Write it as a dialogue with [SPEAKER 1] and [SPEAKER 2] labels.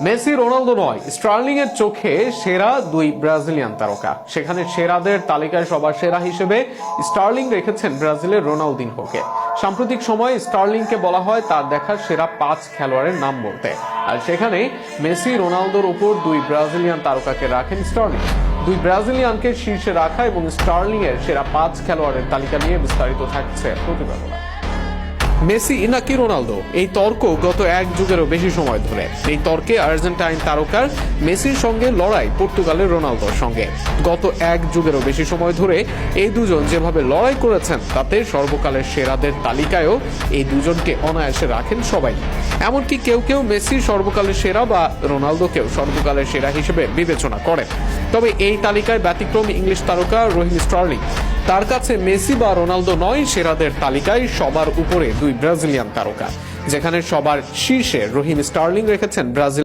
[SPEAKER 1] Messi Ronaldo নয়, Sterling এর চোখে সেরা দুই ব্রাজিলিয়ান তারকা। সেখানে সেরাদের তালিকায় সবার সেরা হিসেবে স্টার্লিং রেখেছেন ব্রাজিলের রোনালদিনহোকে। সাম্প্রতিক সময়ে স্টার্লিংকে বলা হয় তার দেখা সেরা 5 খেলোয়াড়ের নাম বলতে, আর সেখানে মেসি রোনালদোর উপর দুই ব্রাজিলিয়ান তারকাকে রাখেন স্টার্লিং। দুই ব্রাজিলিয়ানকে শীর্ষে রাখা এবং স্টার্লিং এর সেরা 5 খেলোয়াড়ের তালিকা নিয়ে বিস্তারিত থাকছে প্রতিবেদনে। মেসি নাকি রোনালদো, এই তর্ক গত এক যুগেরও বেশি সময় ধরে। এই তর্কে আর্জেন্টাইন তারকার মেসির সঙ্গে লড়াই পর্তুগালের রোনালদোর সঙ্গে। গত এক যুগেরও বেশি সময় ধরে এই দুজন যেভাবে লড়াই করেছেন তাতে সর্বকালের সেরাদের তালিকায়ও এই দুজনকে অনায়াসে রাখেন সবাই। এমনকি কেউ কেউ মেসি সর্বকালের সেরা বা রোনালদোকেও সর্বকালের সেরা হিসেবে বিবেচনা করেন। তবে এই তালিকায় ব্যতিক্রম ইংলিশ তারকা রহিম স্টার্লিং। তার কাছে মেসি বা রোনালদো নয়, সেরাদের তালিকায় সবার উপরে দুই ব্রাজিলিয়ান তারকা, যেখানে সবার শীর্ষে রহিম স্টার্লিং রেখেছেন ব্রাজিল।